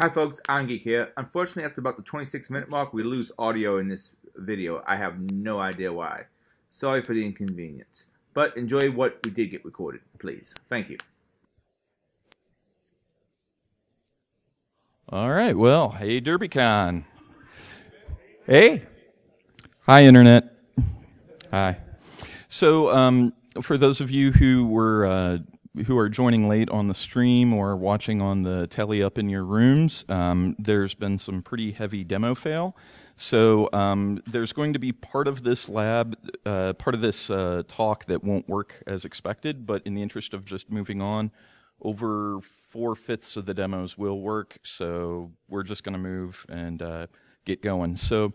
Hi folks, I'm Geek here. Unfortunately, after about the 26-minute mark, we lose audio in this video. I have no idea why. Sorry for the inconvenience. But enjoy what we did get recorded, please. Thank you. All right, well, hey Derbycon. Hey. Hi Internet. Hi. So for those of you who are joining late on the stream or watching on the telly up in your rooms, there's been some pretty heavy demo fail. So there's going to be part of this lab, part of this talk that won't work as expected, but in the interest of just moving on, over 4/5 of the demos will work, so we're just going to move and get going. So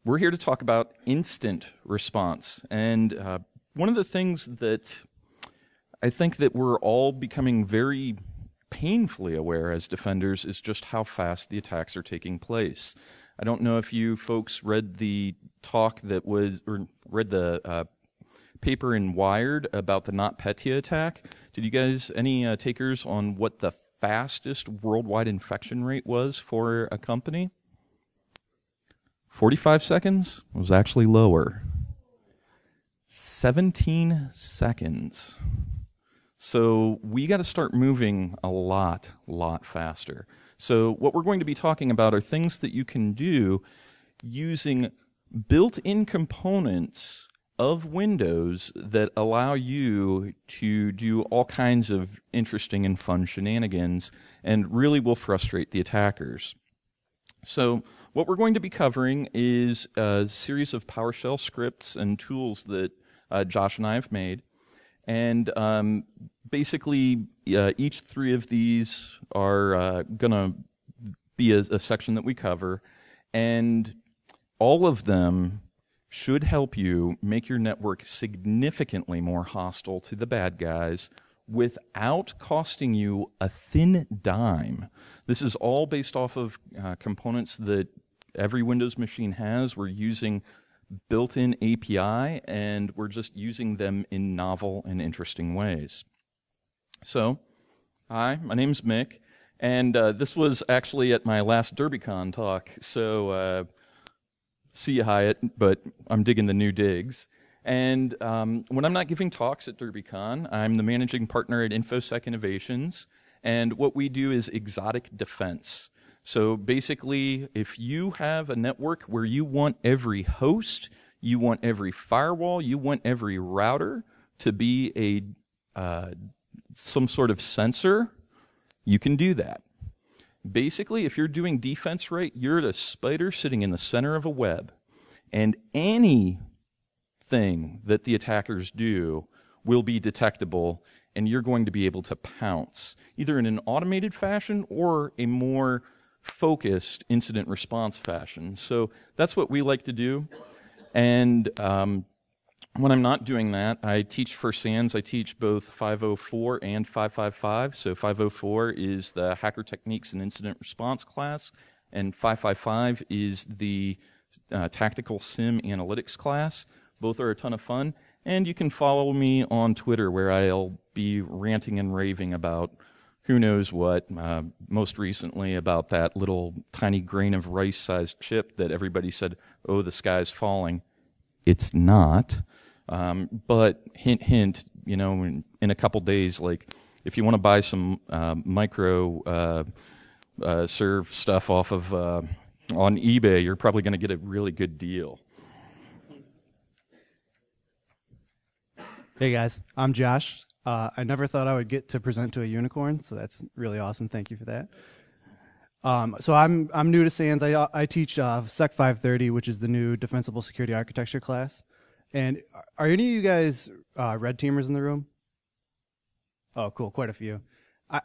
we're here to talk about instant response, and one of the things that I think that we're all becoming very painfully aware as defenders is just how fast the attacks are taking place. I don't know if you folks read the talk that was, or read the paper in Wired about the NotPetya attack. Did you guys, any takers on what the fastest worldwide infection rate was for a company? 45 seconds? It was actually lower. 17 seconds. So we got to start moving a lot faster. So what we're going to be talking about are things that you can do using built-in components of Windows that allow you to do all kinds of interesting and fun shenanigans and really will frustrate the attackers. So what we're going to be covering is a series of PowerShell scripts and tools that Josh and I have made. And basically, each three of these are going to be a section that we cover. And all of them should help you make your network significantly more hostile to the bad guys without costing you a thin dime. This is all based off of components that every Windows machine has. We're using built-in API, and we're just using them in novel and interesting ways. So, hi, my name's Mick, and this was actually at my last Derbycon talk, so see you, Hyatt, but I'm digging the new digs. And when I'm not giving talks at Derbycon, I'm the managing partner at InfoSec Innovations, and what we do is exotic defense. So basically, if you have a network where you want every host, you want every firewall, you want every router to be some sort of sensor, you can do that. Basically, if you're doing defense right, you're a spider sitting in the center of a web, and anything that the attackers do will be detectable, and you're going to be able to pounce, either in an automated fashion or a more focused incident response fashion. So that's what we like to do. And when I'm not doing that, I teach for SANS. I teach both 504 and 555. So 504 is the Hacker Techniques and Incident Response class, and 555 is the Tactical SIM Analytics class. Both are a ton of fun. And you can follow me on Twitter, where I'll be ranting and raving about who knows what, most recently about that little tiny grain of rice-sized chip that everybody said, oh, the sky's falling. It's not. But hint, hint, you know, in a couple days, like, if you want to buy some micro serve stuff off of on eBay, you're probably going to get a really good deal. Hey guys, I'm Josh. I never thought I would get to present to a unicorn, so that's really awesome. Thank you for that. So I'm new to SANS. I teach Sec 530, which is the new Defensible Security Architecture class. And are any of you guys red teamers in the room? Oh, cool, quite a few.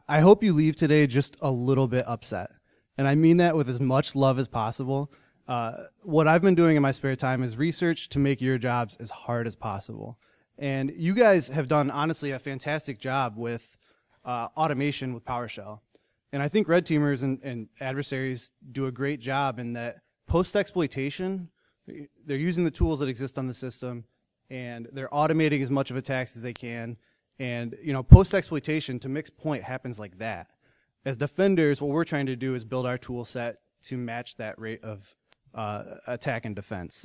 I hope you leave today just a little bit upset. And I mean that with as much love as possible. What I've been doing in my spare time is research to make your jobs as hard as possible. And you guys have done, honestly, a fantastic job with automation with PowerShell. And I think red teamers and adversaries do a great job in that post-exploitation, they're using the tools that exist on the system, and they're automating as much of attacks as they can. And, you know, post-exploitation, to Mick's point, happens like that. As defenders, what we're trying to do is build our tool set to match that rate of attack and defense.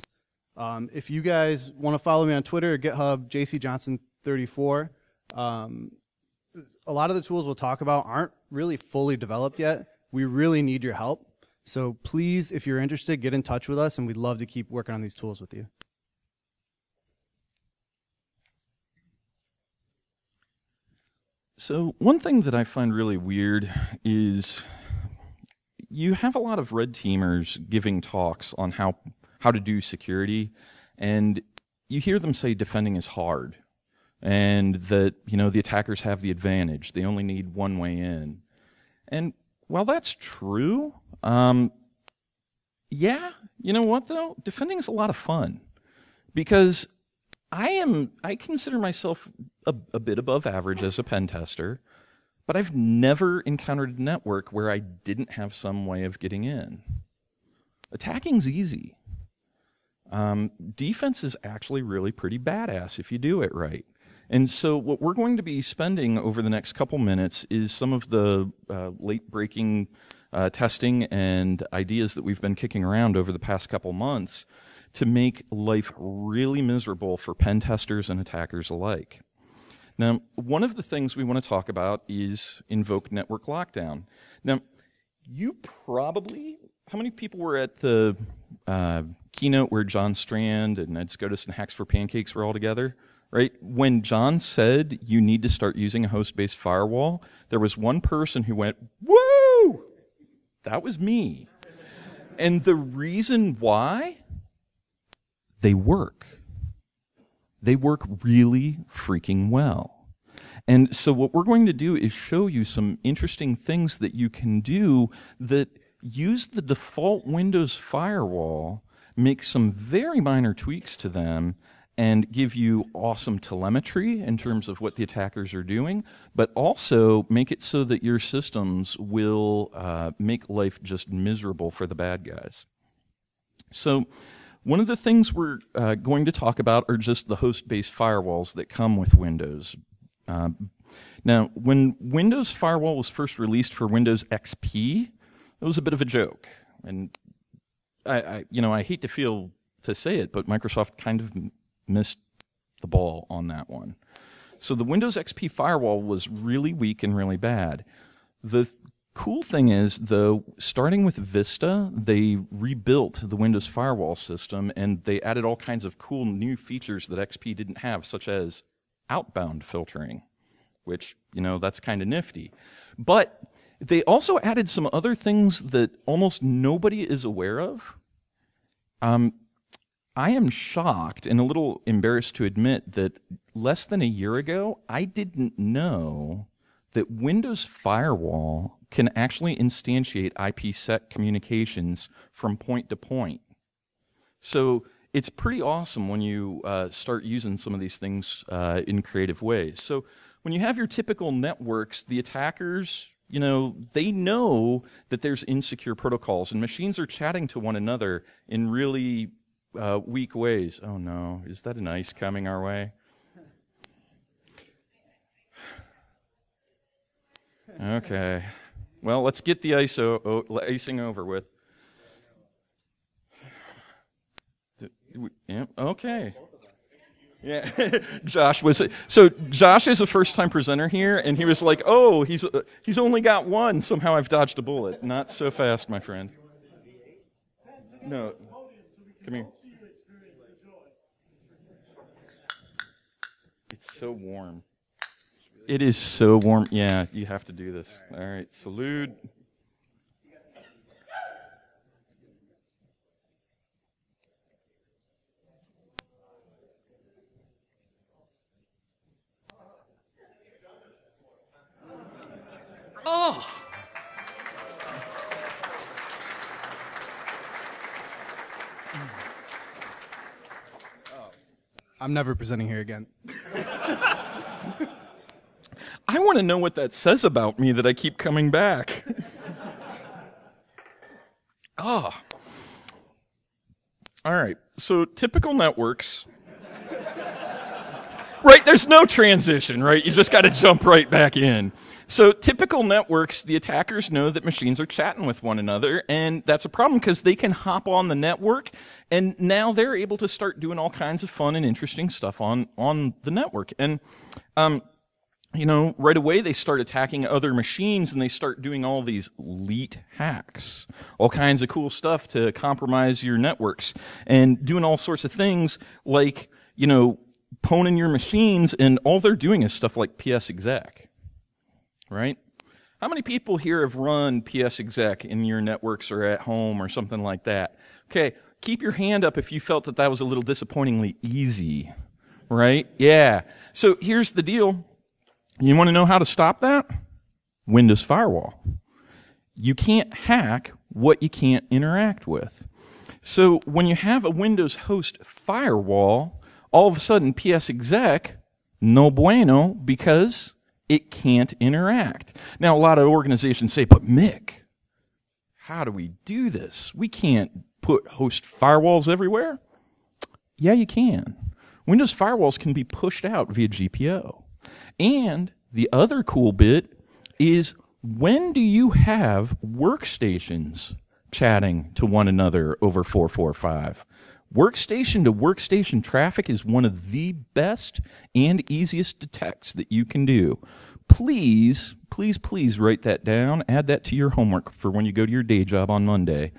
If you guys want to follow me on Twitter or GitHub, JCJohnson34, a lot of the tools we'll talk about aren't really fully developed yet. We really need your help. So please, if you're interested, get in touch with us, and we'd love to keep working on these tools with you. So one thing that I find really weird is you have a lot of red teamers giving talks on how to do security, and you hear them say defending is hard, and that, you know, the attackers have the advantage. They only need one way in. And while that's true, yeah, you know what though? Defending is a lot of fun, because I consider myself a bit above average as a pen tester, but I've never encountered a network where I didn't have some way of getting in. Attacking's easy. Defense is actually really pretty badass if you do it right. And so what we're going to be spending over the next couple minutes is some of the late-breaking testing and ideas that we've been kicking around over the past couple months to make life really miserable for pen testers and attackers alike. Now, one of the things we want to talk about is invoke network lockdown. Now, you probably, how many people were at the keynote where John Strand and Ed Scotus and Hacks for Pancakes were all together? Right? When John said you need to start using a host-based firewall, there was one person who went, woo! That was me. And the reason why? They work. They work really freaking well. And so what we're going to do is show you some interesting things that you can do that use the default Windows firewall, make some very minor tweaks to them, and give you awesome telemetry in terms of what the attackers are doing, but also make it so that your systems will make life just miserable for the bad guys. So one of the things we're going to talk about are just the host-based firewalls that come with Windows. Now, when Windows Firewall was first released for Windows XP, it was a bit of a joke. And I hate to say it, but Microsoft kind of missed the ball on that one. So the Windows XP firewall was really weak and really bad. The cool thing is, though, starting with Vista, they rebuilt the Windows firewall system, and they added all kinds of cool new features that XP didn't have, such as outbound filtering, which, you know, that's kind of nifty. But they also added some other things that almost nobody is aware of. I am shocked and a little embarrassed to admit that less than a year ago, I didn't know that Windows Firewall can actually instantiate IPsec communications from point to point. So it's pretty awesome when you start using some of these things in creative ways. So when you have your typical networks, the attackers, you know, they know that there's insecure protocols, and machines are chatting to one another in really weak ways. Oh no, is that an ice coming our way? Okay. Well, let's get the icing over with. Yeah, okay. Yeah, Josh is a first-time presenter here, and he was like, "Oh, he's only got one. Somehow I've dodged a bullet. Not so fast, my friend." No, come here. It's so warm. It is so warm. Yeah, you have to do this. All right, salute. Oh! I'm never presenting here again. I want to know what that says about me that I keep coming back. Oh. All right. So typical networks. Right, there's no transition, right? You just got to jump right back in. So typical networks, the attackers know that machines are chatting with one another, and that's a problem because they can hop on the network, and now they're able to start doing all kinds of fun and interesting stuff on the network. And, you know, right away they start attacking other machines, and they start doing all these elite hacks, all kinds of cool stuff to compromise your networks, and doing all sorts of things like, you know, pwning your machines, and all they're doing is stuff like PSExec. Right? How many people here have run PSExec in your networks or at home or something like that? Okay, keep your hand up if you felt that that was a little disappointingly easy. Right? Yeah. So here's the deal. You want to know how to stop that? Windows Firewall. You can't hack what you can't interact with. So when you have a Windows host firewall, all of a sudden PSExec, no bueno, because it can't interact. Now, a lot of organizations say, but Mick, how do we do this? We can't put host firewalls everywhere. Yeah, you can. Windows firewalls can be pushed out via GPO. And the other cool bit is, when do you have workstations chatting to one another over 445? Workstation to workstation traffic is one of the best and easiest detects that you can do. Please, please, please write that down. Add that to your homework for when you go to your day job on Monday.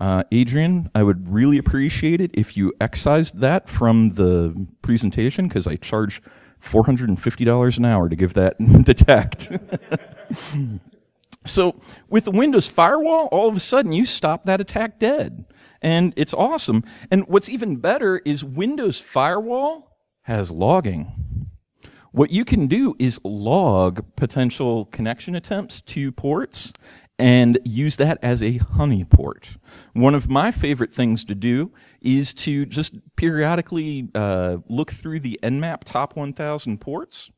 Adrian, I would really appreciate it if you excised that from the presentation, because I charge $450 an hour to give that detect. So with the Windows Firewall, all of a sudden you stop that attack dead. And it's awesome. And what's even better is Windows Firewall has logging. What you can do is log potential connection attempts to ports and use that as a honeyport. One of my favorite things to do is to just periodically look through the Nmap top 1,000 ports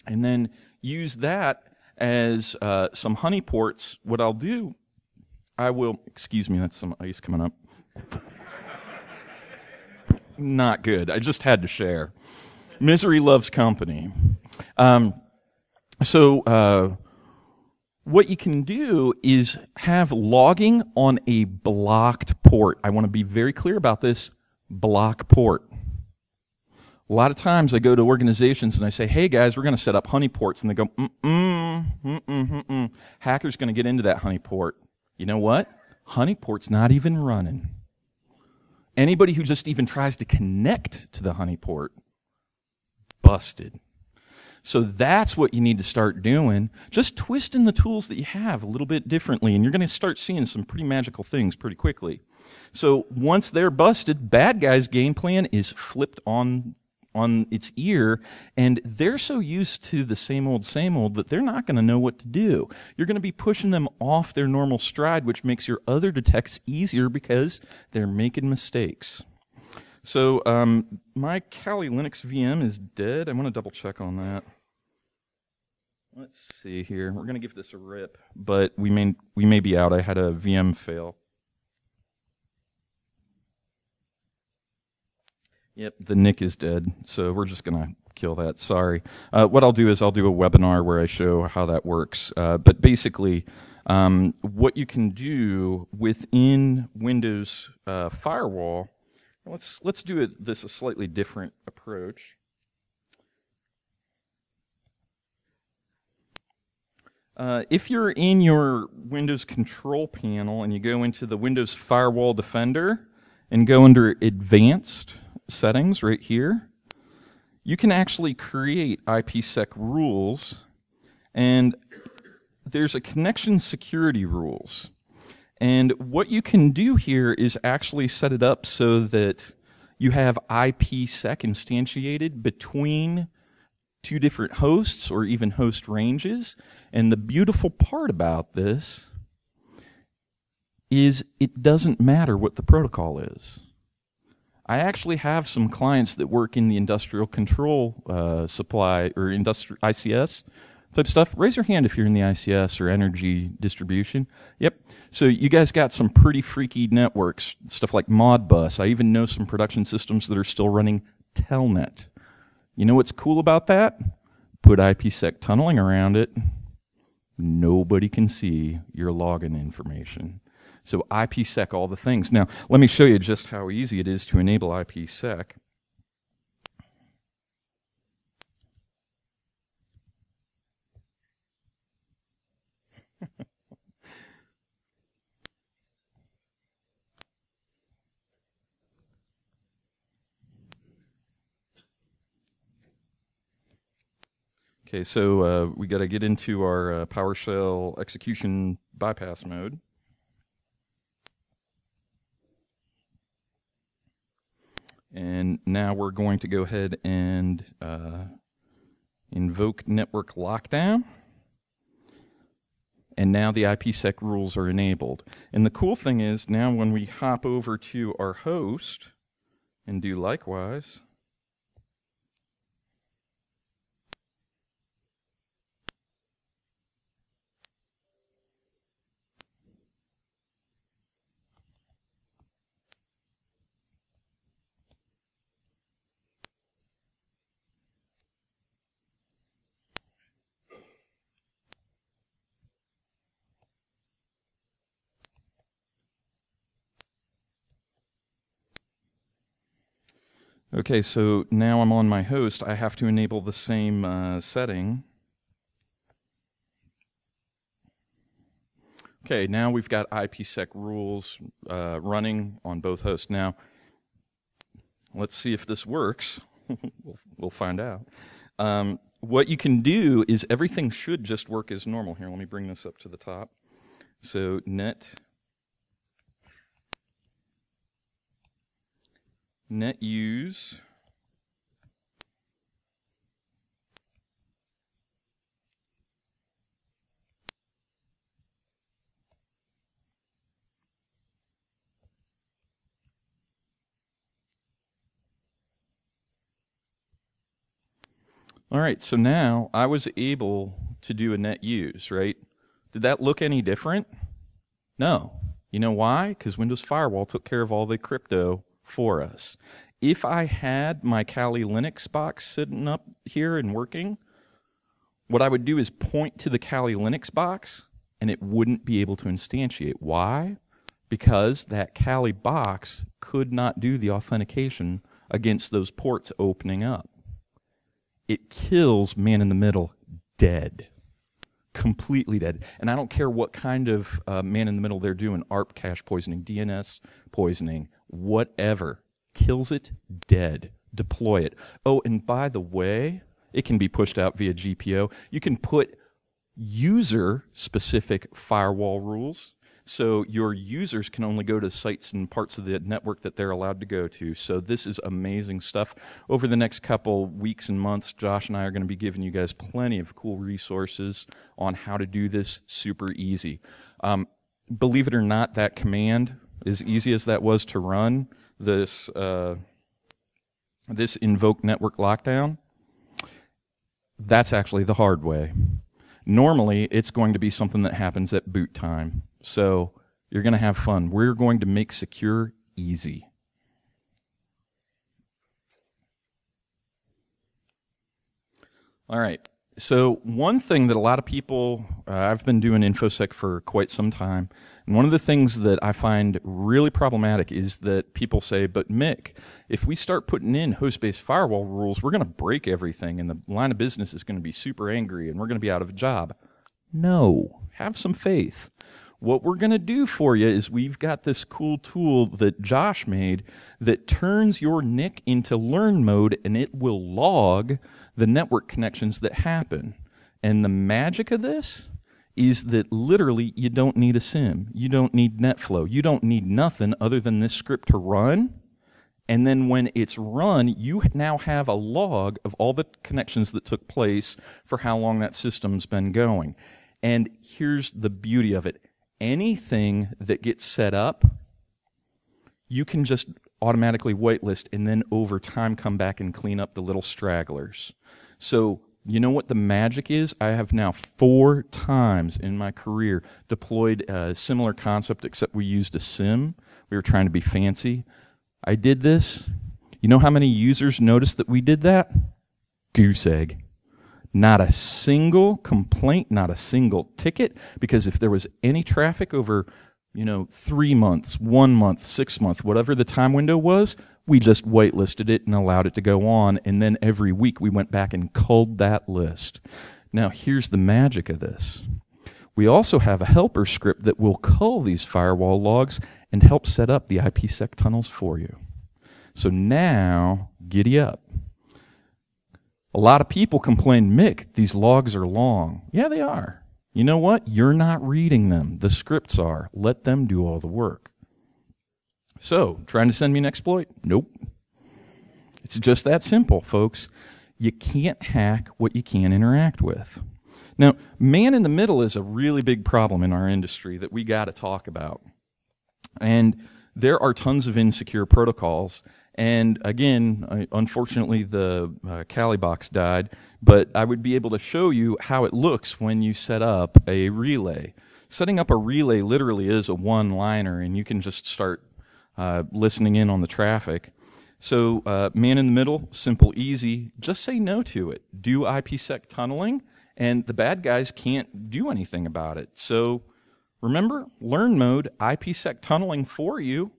and then use that as some honeyports. What I'll do, I will, excuse me, that's some ice coming up. Not good. I just had to share. Misery loves company. So what you can do is have logging on a blocked port. I want to be very clear about this. Block port. A lot of times I go to organizations and I say, hey guys, we're going to set up honeyports. And they go, hacker's going to get into that honeyport. You know what? Honeyport's not even running. Anybody who just even tries to connect to the honeyport, busted. So that's what you need to start doing. Just twisting the tools that you have a little bit differently, and you're going to start seeing some pretty magical things pretty quickly. So once they're busted, bad guys' game plan is flipped on its ear, and they're so used to the same old that they're not going to know what to do. You're going to be pushing them off their normal stride, which makes your other detects easier because they're making mistakes. So my Kali Linux VM is dead. I want to double check on that. Let's see here. We're going to give this a rip, but we may be out. I had a VM fail. Yep, the NIC is dead, so we're just going to kill that. Sorry. What I'll do is I'll do a webinar where I show how that works. But basically, what you can do within Windows Firewall, let's do this a slightly different approach. If you're in your Windows control panel and you go into the Windows Firewall Defender and go under Advanced Settings right here, you can actually create IPsec rules, and there's a connection security rules. And what you can do here is actually set it up so that you have IPsec instantiated between two different hosts or even host ranges. And the beautiful part about this is it doesn't matter what the protocol is. I actually have some clients that work in the industrial control supply or industrial ICS type stuff. Raise your hand if you're in the ICS or energy distribution. Yep. So you guys got some pretty freaky networks, stuff like Modbus. I even know some production systems that are still running Telnet. You know what's cool about that? Put IPsec tunneling around it. Nobody can see your login information. So IPsec all the things. Now, let me show you just how easy it is to enable IPsec. Okay, so we got to get into our PowerShell execution bypass mode. And now we're going to go ahead and invoke network lockdown. And now the IPsec rules are enabled. And the cool thing is now when we hop over to our host and do likewise, okay, so now I'm on my host. I have to enable the same setting. Okay, now we've got IPsec rules running on both hosts. Now, let's see if this works. We'll find out. What you can do is everything should just work as normal. Here, let me bring this up to the top. So net use All right, so now I was able to do a net use, right? Did that look any different? No. You know why? Because Windows Firewall took care of all the crypto for us. If I had my Kali Linux box sitting up here and working, what I would do is point to the Kali Linux box and it wouldn't be able to instantiate. Why? Because that Kali box could not do the authentication against those ports opening up. It kills man in the middle dead. Completely dead. And I don't care what kind of man in the middle they're doing, ARP cache poisoning, DNS poisoning, whatever. Kills it dead. Deploy it. Oh, and by the way, it can be pushed out via GPO. You can put user-specific firewall rules. So your users can only go to sites and parts of the network that they're allowed to go to. So this is amazing stuff. Over the next couple weeks and months, Josh and I are going to be giving you guys plenty of cool resources on how to do this super easy. Believe it or not, that command, as easy as that was to run, this invoke network lockdown, that's actually the hard way. Normally, it's going to be something that happens at boot time. So you're going to have fun. We're going to make secure easy. All right. So one thing that a lot of people, I've been doing InfoSec for quite some time, and one of the things that I find really problematic is that people say, but Mick, if we start putting in host-based firewall rules, we're going to break everything, and the line of business is going to be super angry, and we're going to be out of a job. No. Have some faith. What we're going to do for you is we've got this cool tool that Josh made that turns your NIC into learn mode, and it will log the network connections that happen. And the magic of this is that literally you don't need a SIM. You don't need NetFlow. You don't need nothing other than this script to run. And then when it's run, you now have a log of all the connections that took place for how long that system's been going. And here's the beauty of it. Anything that gets set up, you can just automatically whitelist and then over time come back and clean up the little stragglers. So you know what the magic is? I have now 4 times in my career deployed a similar concept, except we used a SIM. We were trying to be fancy. I did this. You know how many users noticed that we did that? goose egg. Not a single complaint, not a single ticket, because if there was any traffic over, 3 months, 1 month, 6 months, whatever the time window was, we just whitelisted it and allowed it to go on, and then every week we went back and culled that list. Now, here's the magic of this. We also have a helper script that will cull these firewall logs and help set up the IPsec tunnels for you. So now, giddy up. A lot of people complain, Mick, these logs are long. Yeah, they are. You know what? You're not reading them. The scripts are. Let them do all the work. So, trying to send me an exploit? Nope. It's just that simple, folks. You can't hack what you can't interact with. Now, man in the middle is a really big problem in our industry that we got to talk about. And there are tons of insecure protocols. And again, unfortunately, the Kali box died, but I would be able to show you how it looks when you set up a relay. Setting up a relay literally is a one-liner, and you can just start listening in on the traffic. So man in the middle, simple, easy. Just say no to it. Do IPsec tunneling, and the bad guys can't do anything about it. So remember, learn mode, IPsec tunneling for you,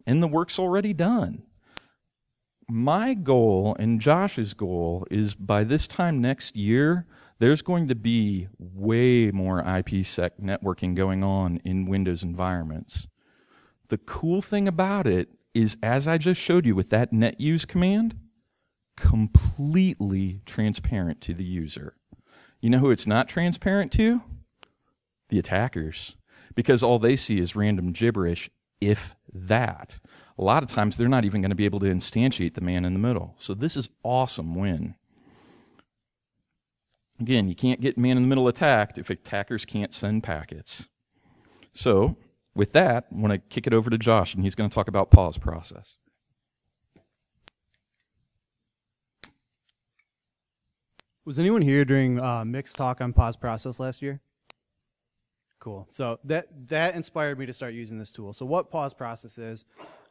and the work's already done. My goal and Josh's goal is by this time next year, there's going to be way more IPsec networking going on in Windows environments. The cool thing about it is, as I just showed you with that netuse command, completely transparent to the user. You know who it's not transparent to? The attackers. Because all they see is random gibberish, if that. A lot of times they're not even going to be able to instantiate the man in the middle. So this is awesome win. Again, you can't get man in the middle attacked if attackers can't send packets. So with that, I want to kick it over to Josh, and he's going to talk about pause process. Was anyone here during Mick's talk on pause process last year? Cool. So that inspired me to start using this tool. So what pause process is,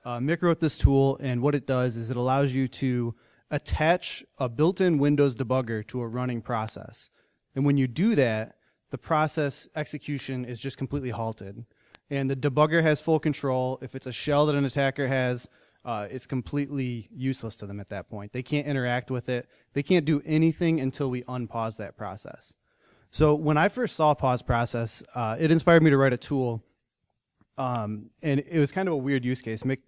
Mick wrote this tool, and what it does is it allows you to attach a built-in Windows debugger to a running process. And when you do that, the process execution is just completely halted. And the debugger has full control. If it's a shell that an attacker has, it's completely useless to them at that point. They can't interact with it. They can't do anything until we unpause that process. So when I first saw pause process, it inspired me to write a tool. And it was kind of a weird use case. Mick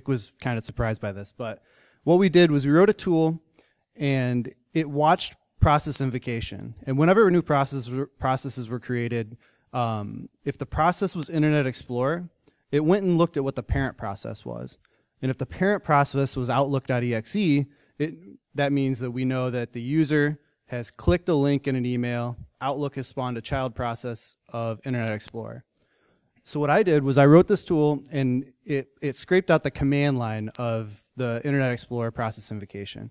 was kind of surprised by this. But what we did was we wrote a tool, and it watched process invocation. And whenever new processes were created, if the process was Internet Explorer, it went and looked at what the parent process was. And if the parent process was Outlook.exe, that means that we know that the user has clicked a link in an email, Outlook has spawned a child process of Internet Explorer. So what I did was I wrote this tool, and it scraped out the command line of the Internet Explorer process invocation.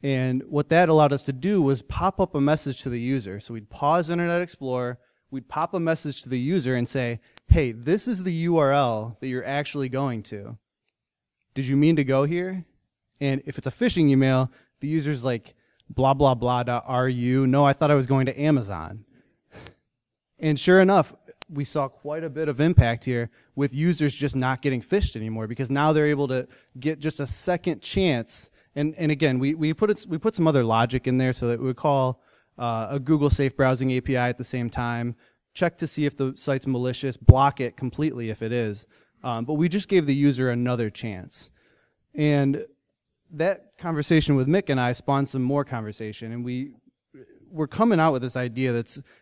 And what that allowed us to do was pop up a message to the user. So we'd pause Internet Explorer, we'd pop a message to the user and say, hey, this is the URL that you're actually going to. Did you mean to go here? And if it's a phishing email, the user's like, blah, blah, blah.ru. No, I thought I was going to Amazon. And sure enough, we saw quite a bit of impact here with users just not getting phished anymore, because now they're able to get just a second chance. And again, we put some other logic in there so that we would call a Google Safe Browsing API at the same time, check to see if the site's malicious, block it completely if it is. But we just gave the user another chance. And that conversation with Mick and I spawned some more conversation, and we're coming out with this idea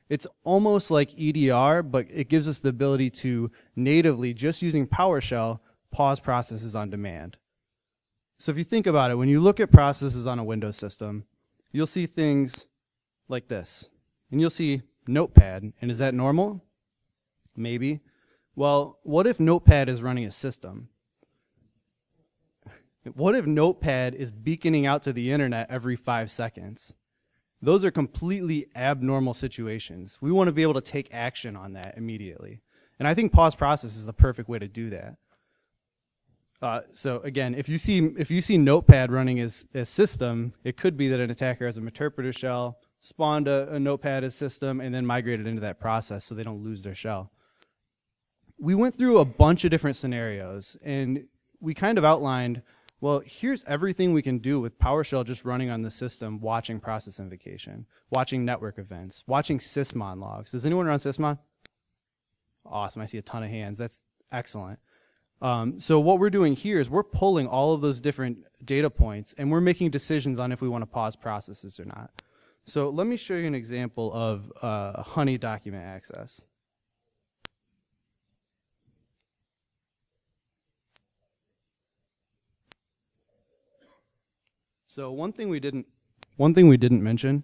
it's almost like EDR, but it gives us the ability to natively, just using PowerShell, pause processes on demand. So if you think about it, when you look at processes on a Windows system, you'll see things like this. And you'll see Notepad. And is that normal? Maybe. Well, what if Notepad is running a system? What if Notepad is beaconing out to the internet every 5 seconds? Those are completely abnormal situations. We want to be able to take action on that immediately. And I think pause process is the perfect way to do that. So again, if you see Notepad running as system, it could be that an attacker has a interpreter shell, spawned a Notepad as system, and then migrated into that process so they don't lose their shell. We went through a bunch of different scenarios, and we kind of outlined, well, here's everything we can do with PowerShell just running on the system, watching process invocation, watching network events, watching sysmon logs. Does anyone run sysmon? Awesome, I see a ton of hands. That's excellent. So what we're doing here is we're pulling all of those different data points, and we're making decisions on if we want to pause processes or not. So let me show you an example of Honey document access. So one thing we didn't mention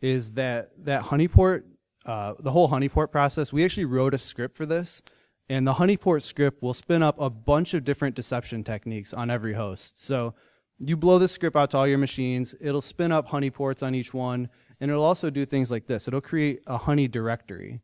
is that honeyport, the whole honeyport process. We actually wrote a script for this, and the honeyport script will spin up a bunch of different deception techniques on every host. So you blow this script out to all your machines. It'll spin up honeyports on each one, and it'll also do things like this. It'll create a honey directory.